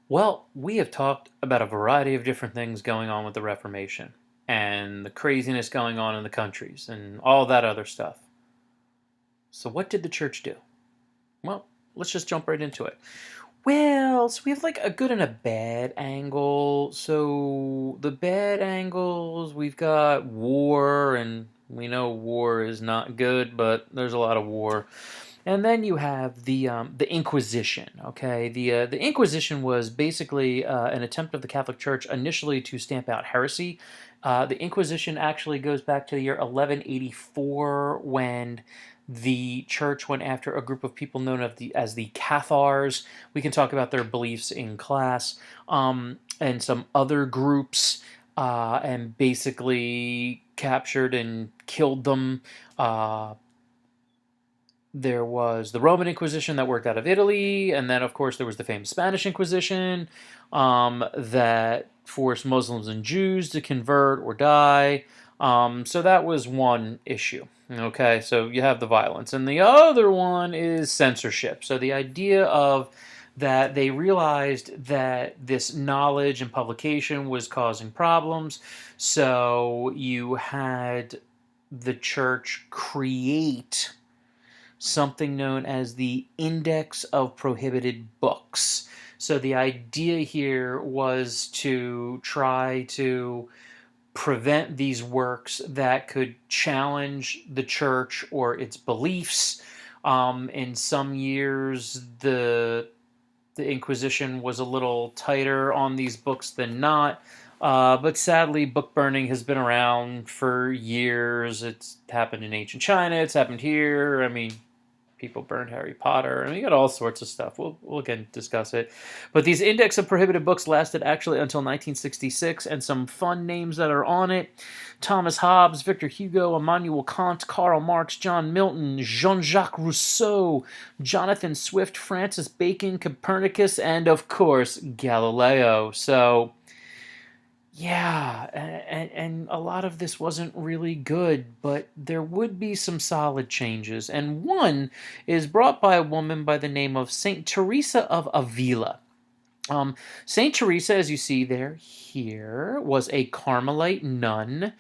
Well, we have talked about a variety of different things going on with the Reformation and the craziness going on in the countries and all that other stuff. So, what did the church do? Well, let's just jump right into it. Well, so we have like a good and a bad angle. So, the bad angles, we've got war, and we know war is not good, but there's a lot of war. And then you have the Inquisition. Okay, the Inquisition was basically an attempt of the Catholic Church initially to stamp out heresy. The Inquisition actually goes back to the year 1184 when the church went after a group of people known as the Cathars. We can talk about their beliefs in class, and some other groups, and basically captured and killed them. There was the Roman Inquisition that worked out of Italy, and then, of course, there was the famous Spanish Inquisition that forced Muslims and Jews to convert or die. So that was one issue. Okay, so you have the violence. And the other one is censorship. So the idea of that they realized that this knowledge and publication was causing problems. So you had the church create something known as the Index of Prohibited Books. So the idea here was to try to prevent these works that could challenge the church or its beliefs. In some years, the Inquisition was a little tighter on these books than not. But sadly, book burning has been around for years. It's happened in ancient China. It's happened here. I mean, people burned Harry Potter, and you got all sorts of stuff. We'll again discuss it. But these Index of Prohibited Books lasted actually until 1966, and some fun names that are on it: Thomas Hobbes, Victor Hugo, Immanuel Kant, Karl Marx, John Milton, Jean-Jacques Rousseau, Jonathan Swift, Francis Bacon, Copernicus, and of course Galileo. So yeah, and a lot of this wasn't really good, but there would be some solid changes. And one is brought by a woman by the name of Saint Teresa of Avila. Saint Teresa, as you see there here, was a Carmelite nun,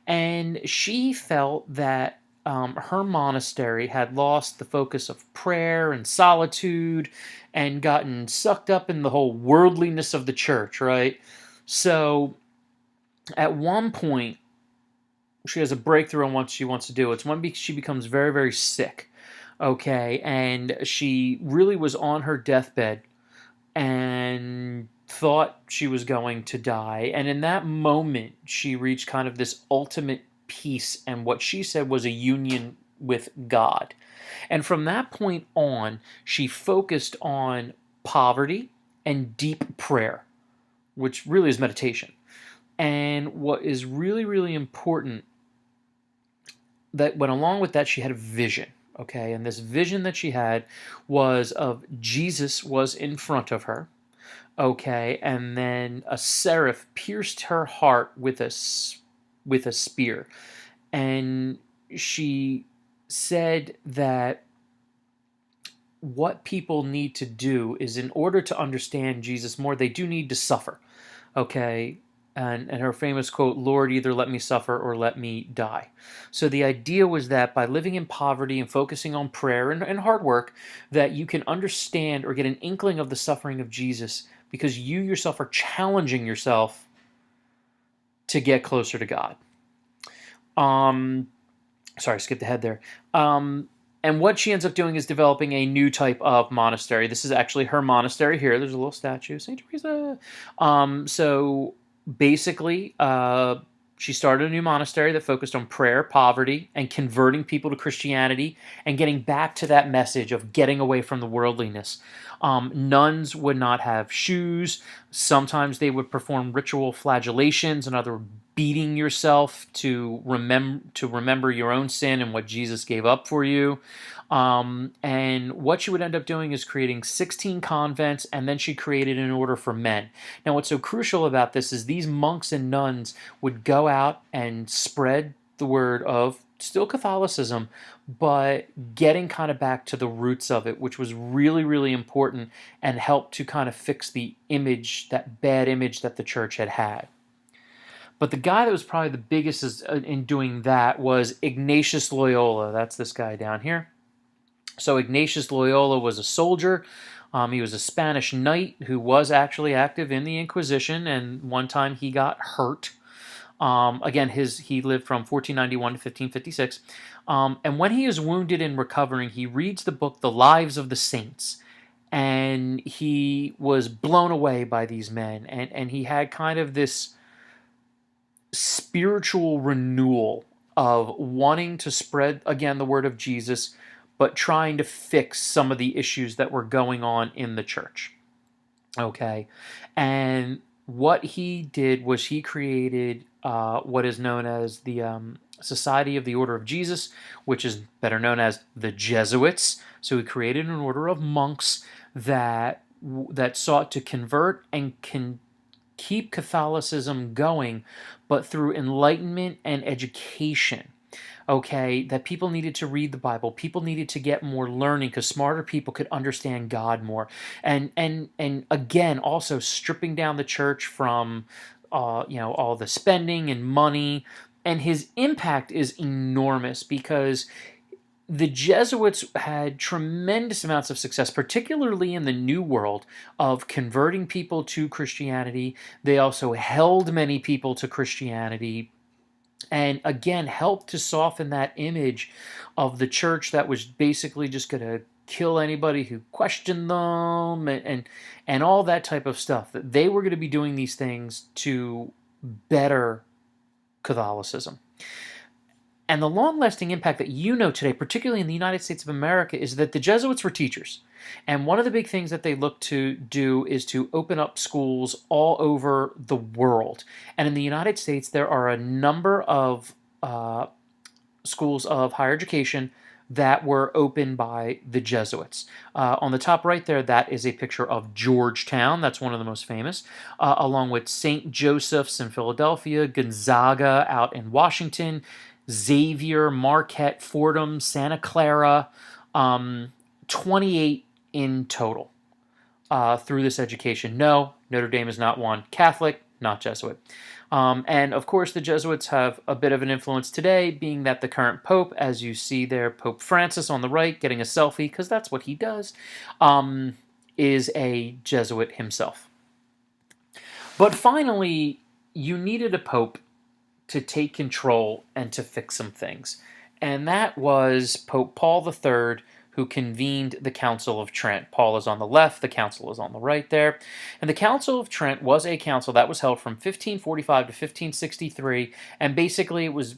and she felt that her monastery had lost the focus of prayer and solitude and gotten sucked up in the whole worldliness of the church, right? So at one point, she has a breakthrough on what she wants to do. It's when she becomes very, very sick, okay? And she really was on her deathbed and thought she was going to die. And in that moment, she reached kind of this ultimate peace and what she said was a union with God. And from that point on, she focused on poverty and deep prayer, which really is meditation. And what is really, really important that went along with that, she had a vision. Okay, and this vision that she had was of Jesus was in front of her. Okay, and then a seraph pierced her heart with a spear, and she said that what people need to do is, in order to understand Jesus more, they do need to suffer. Okay, and her famous quote, "Lord, either let me suffer or let me die." So the idea was that by living in poverty and focusing on prayer and hard work, that you can understand or get an inkling of the suffering of Jesus because you yourself are challenging yourself to get closer to God. Um, Sorry, skipped ahead there. And what she ends up doing is developing a new type of monastery. This is actually her monastery here. There's a little statue, Saint Teresa. So basically, she started a new monastery that focused on prayer, poverty, and converting people to Christianity and getting back to that message of getting away from the worldliness. Nuns would not have shoes. Sometimes they would perform ritual flagellations, in other words, beating yourself to remember your own sin and what Jesus gave up for you. And what she would end up doing is creating 16 convents, and then she created an order for men. Now, what's so crucial about this is these monks and nuns would go out and spread the word of still Catholicism, but getting kind of back to the roots of it, which was really, really important and helped to kind of fix the image, that bad image that the church had had. But the guy that was probably the biggest in doing that was Ignatius Loyola. That's this guy down here. So Ignatius Loyola was a soldier. He was a Spanish knight who was actually active in the Inquisition, and one time he got hurt. Again, he lived from 1491 to 1556. And when he is wounded and recovering, he reads the book The Lives of the Saints. And he was blown away by these men. And he had kind of this spiritual renewal of wanting to spread, again, the word of Jesus, but trying to fix some of the issues that were going on in the church. Okay. And what he did was he created what is known as the Society of the Order of Jesus, which is better known as the Jesuits. So he created an order of monks that sought to convert and keep Catholicism going, but through enlightenment and education. Okay, that people needed to read the Bible, people needed to get more learning because smarter people could understand God more, and again, also stripping down the church from, all the spending and money, and his impact is enormous because the Jesuits had tremendous amounts of success, particularly in the New World, of converting people to Christianity. They also held many people to Christianity, and again helped to soften that image of the church that was basically just going to kill anybody who questioned them, and all that type of stuff. That they were going to be doing these things to better Catholicism. And the long-lasting impact that you know today, particularly in the United States of America, is that the Jesuits were teachers. And one of the big things that they look to do is to open up schools all over the world. And in the United States, there are a number of schools of higher education that were opened by the Jesuits. On the top right there, that is a picture of Georgetown. That's one of the most famous, along with St. Joseph's in Philadelphia, Gonzaga out in Washington, Xavier, Marquette, Fordham, Santa Clara, 28 in total through this education. No, Notre Dame is not one. Catholic, not Jesuit. And of course, the Jesuits have a bit of an influence today, being that the current Pope, as you see there, Pope Francis on the right, getting a selfie, because that's what he does, is a Jesuit himself. But finally, you needed a Pope to take control and to fix some things. And that was Pope Paul III, who convened the Council of Trent. Paul is on the left, the council is on the right there. And the Council of Trent was a council that was held from 1545 to 1563, and basically it was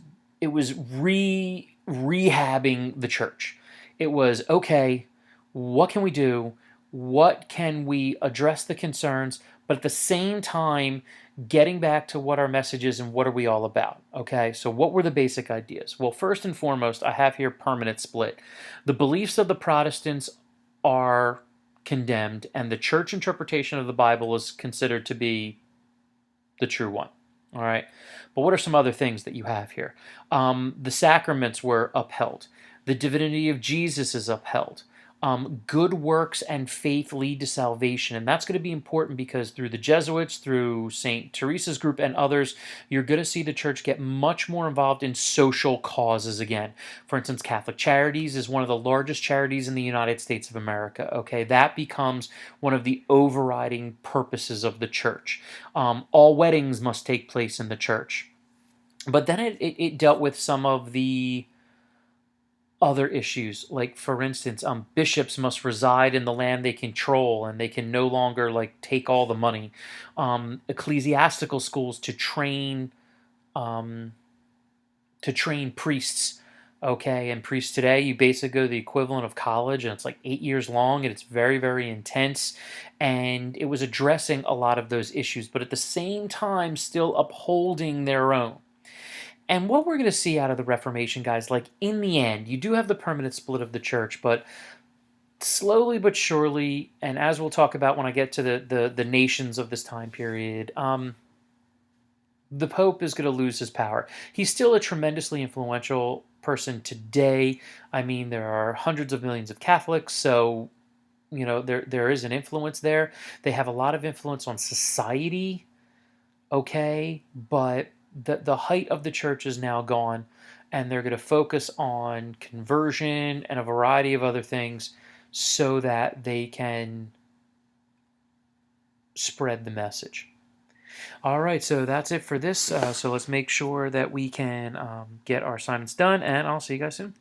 rehabbing the church. It was, okay, what can we do? What can we address the concerns, but at the same time getting back to what our message is and what are we all about, okay? So what were the basic ideas? Well, first and foremost, I have here permanent split. The beliefs of the Protestants are condemned, and the church interpretation of the Bible is considered to be the true one, all right? But what are some other things that you have here? The sacraments were upheld. The divinity of Jesus is upheld. Good works and faith lead to salvation. And that's going to be important because through the Jesuits, through St. Teresa's group and others, you're going to see the church get much more involved in social causes again. For instance, Catholic Charities is one of the largest charities in the United States of America. Okay, that becomes one of the overriding purposes of the church. All weddings must take place in the church. But then it dealt with some of the other issues, like for instance, bishops must reside in the land they control, and they can no longer take all the money. Ecclesiastical schools to train priests. Okay, and priests today, you basically go to the equivalent of college, and it's like 8 years long, and it's very, very intense. And it was addressing a lot of those issues, but at the same time, still upholding their own. And what we're going to see out of the Reformation, guys, in the end, you do have the permanent split of the church, but slowly but surely, and as we'll talk about when I get to the nations of this time period, the Pope is going to lose his power. He's still a tremendously influential person today. I mean, there are hundreds of millions of Catholics, so there is an influence there. They have a lot of influence on society, okay, but the height of the church is now gone, and they're going to focus on conversion and a variety of other things so that they can spread the message. All right, so that's it for this. So let's make sure that we can get our assignments done, and I'll see you guys soon.